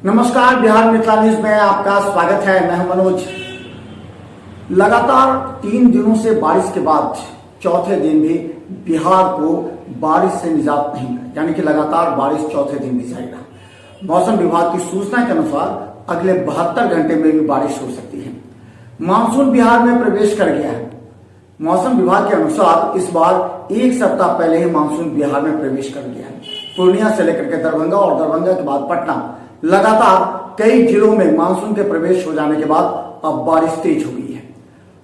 नमस्कार, बिहार मिथिला न्यूज में आपका स्वागत है। मैं हूं मनोज। लगातार 3 दिनों से बारिश के बाद चौथे दिन भी बिहार को बारिश से निजात नहीं मिला, यानी कि लगातार बारिश चौथे दिन भी जारी रहा। मौसम विभाग की सूचना के अनुसार अगले 72 घंटे में भी बारिश हो सकती है। मानसून बिहार में प्रवेश कर गया है। मौसम विभाग के अनुसार इस बार एक सप्ताह पहले ही मानसून बिहार में प्रवेश कर गया है। पूर्णिया से लेकर के दरभंगा और दरभंगा के बाद पटना, लगातार कई जिलों में मानसून के प्रवेश हो जाने के बाद अब बारिश तेज हो गई है।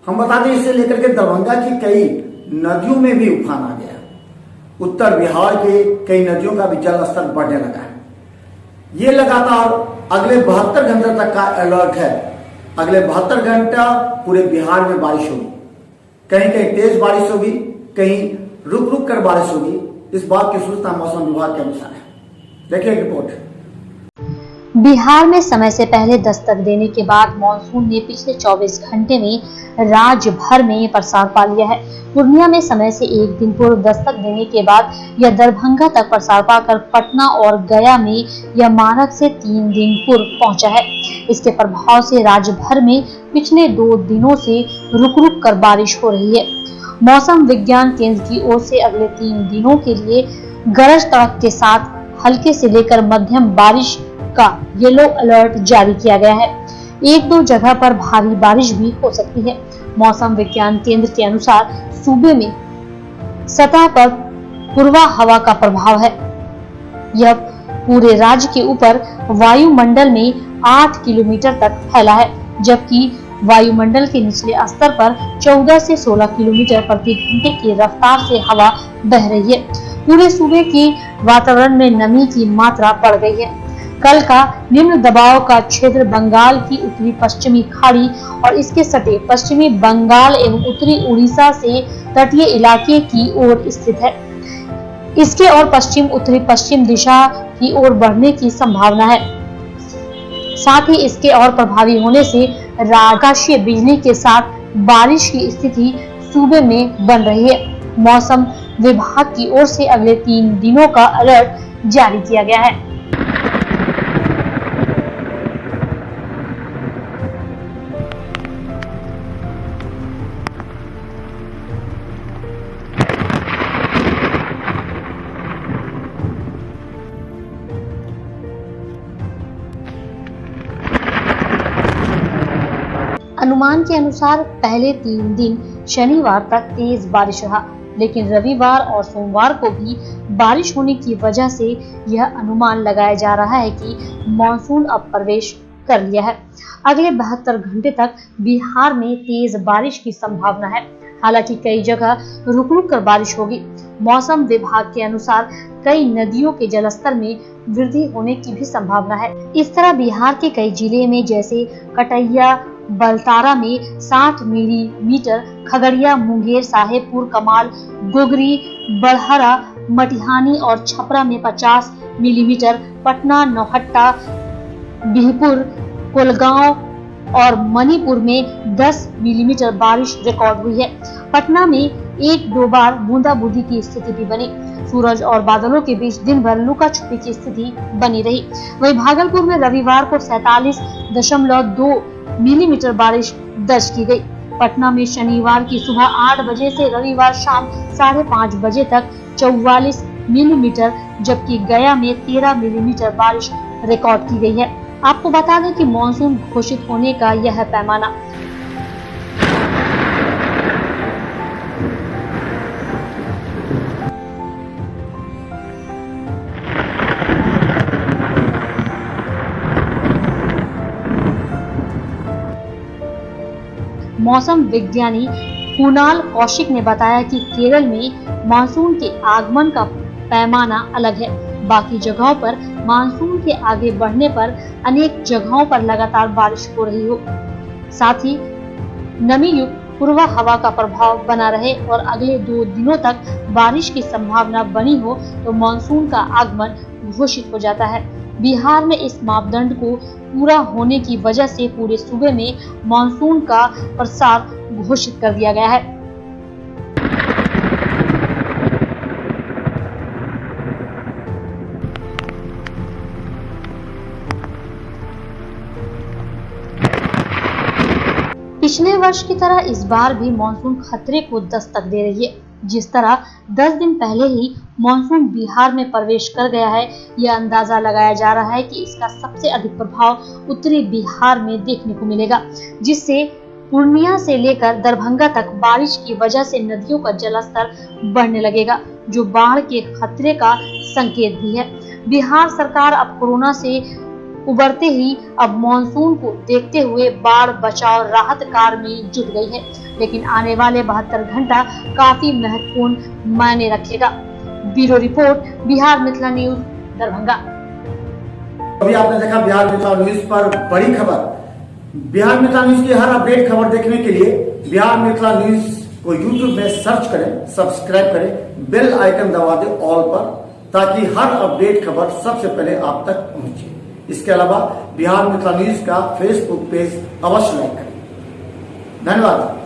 हम बता दें, इसे लेकर के दरभंगा की कई नदियों में भी उफान आ गया है। उत्तर बिहार के कई नदियों का भी जल स्तर बढ़ने लगा है। ये लगातार अगले 72 घंटे तक का अलर्ट है। अगले 72 घंटा पूरे बिहार में बारिश होगी। कहीं कहीं तेज बारिश होगी, कहीं रुक रुक कर बारिश होगी। इस बात की सूचना मौसम विभाग के अनुसार है। देखिए रिपोर्ट। बिहार में समय से पहले दस्तक देने के बाद मॉनसून ने पिछले 24 घंटे में राज्य भर में प्रसार पा लिया है। पूर्णिया में समय से एक दिन पूर्व दस्तक देने के बाद यह दरभंगा तक प्रसार पाकर पटना और गया में यह मानक से 3 दिन पूर्व पहुंचा है। इसके प्रभाव से राज्य भर में पिछले 2 दिनों से रुक रुक कर बारिश हो रही है। मौसम विज्ञान केंद्र की ओर से अगले 3 दिनों के लिए गरज तड़क के साथ हल्के से लेकर मध्यम बारिश का येलो अलर्ट जारी किया गया है। 1-2 जगह पर भारी बारिश भी हो सकती है। मौसम विज्ञान केंद्र के अनुसार सूबे में सतह पर पूर्वा हवा का प्रभाव है। यह पूरे राज्य के ऊपर वायुमंडल में 8 किलोमीटर तक फैला है, जबकि वायुमंडल के निचले स्तर पर 14 से 16 किलोमीटर प्रति घंटे की रफ्तार से हवा बह रही है। पूरे सूबे के वातावरण में नमी की मात्रा बढ़ गई है। कल का निम्न दबाव का क्षेत्र बंगाल की उत्तरी पश्चिमी खाड़ी और इसके सटे पश्चिमी बंगाल एवं उत्तरी उड़ीसा से तटीय इलाके की ओर स्थित है। इसके और पश्चिम उत्तरी पश्चिम दिशा की ओर बढ़ने की संभावना है। साथ ही इसके और प्रभावी होने से आकाशीय बिजली के साथ बारिश की स्थिति सूबे में बन रही है। मौसम विभाग की ओर से अगले 3 दिनों का अलर्ट जारी किया गया है। अनुमान के अनुसार पहले 3 दिन शनिवार तक तेज बारिश रहा, लेकिन रविवार और सोमवार को भी बारिश होने की वजह से यह अनुमान लगाया जा रहा है कि मॉनसून अब प्रवेश कर लिया है। अगले 72 घंटे तक बिहार में तेज बारिश की संभावना है। हालांकि कई जगह रुक रुक कर बारिश होगी। मौसम विभाग के अनुसार कई नदियों के जलस्तर में वृद्धि होने की भी संभावना है। इस तरह बिहार के कई जिले में जैसे कटैया, बलतारा में 60 मिलीमीटर, खगड़िया, मुंगेर, साहेबपुर, कमाल, गोगरी, बड़हरा, मटिहानी और छपरा में 50 मिलीमीटर, पटना, नौहट्टा, बिहपुर, कोलगांव और मणिपुर में 10 मिलीमीटर बारिश रिकॉर्ड हुई है। पटना में 1-2 बार बूंदाबूंदी की स्थिति भी बनी। सूरज और बादलों के बीच दिन भर लुका छुपी की स्थिति बनी रही। वहीं भागलपुर में रविवार को 47.2 मिलीमीटर बारिश दर्ज की गई। पटना में शनिवार की सुबह 8 बजे से रविवार शाम 5:30 बजे तक 44 मिलीमीटर, जबकि गया में 13 मिलीमीटर बारिश रिकॉर्ड की गई है। आपको बता दें कि मॉनसून घोषित होने का यह पैमाना मौसम विज्ञानी कुणाल कौशिक ने बताया कि केरल में मानसून के आगमन का पैमाना अलग है। बाकी जगहों पर मानसून के आगे बढ़ने पर अनेक जगहों पर लगातार बारिश हो रही हो। साथ ही नमी युक्त पूर्वा हवा का प्रभाव बना रहे और अगले 2 दिनों तक बारिश की संभावना बनी हो तो मानसून का आगमन घोषित हो जाता है। बिहार में इस मापदंड को पूरा होने की वजह से पूरे सूबे में मानसून का प्रसार घोषित कर दिया गया है। वर्ष की तरह इस बार भी मानसून खतरे को दस्तक दे रही है। जिस तरह 10 दिन पहले ही मानसून बिहार में प्रवेश कर गया है, यह अंदाजा लगाया जा रहा है कि इसका सबसे अधिक प्रभाव उत्तरी बिहार में देखने को मिलेगा, जिससे पूर्णिया से लेकर दरभंगा तक बारिश की वजह से नदियों का जलस्तर बढ़ने लगेगा, जो बाढ़ के खतरे का संकेत भी है। बिहार सरकार अब कोरोना से उबरते ही अब मानसून को देखते हुए बाढ़ बचाव राहत कार्य में जुट गई है, लेकिन आने वाले 72 घंटा काफी महत्वपूर्ण मायने रखेगा। Bureau report, Bihar Mithila news, Darbhanga. अभी आपने देखा बिहार मिथिला न्यूज पर बड़ी खबर। बिहार मिथिला न्यूज की हर अपडेट खबर देखने के लिए बिहार मिथिला न्यूज को यूट्यूब में सर्च करें, सब्सक्राइब करें, बेल आइकन दबा दें ऑल पर, ताकि हर अपडेट खबर सबसे पहले आप तक पहुंचे। इसके अलावा बिहार मिथिला न्यूज का फेसबुक पेज अवश्य लाइक करें। धन्यवाद।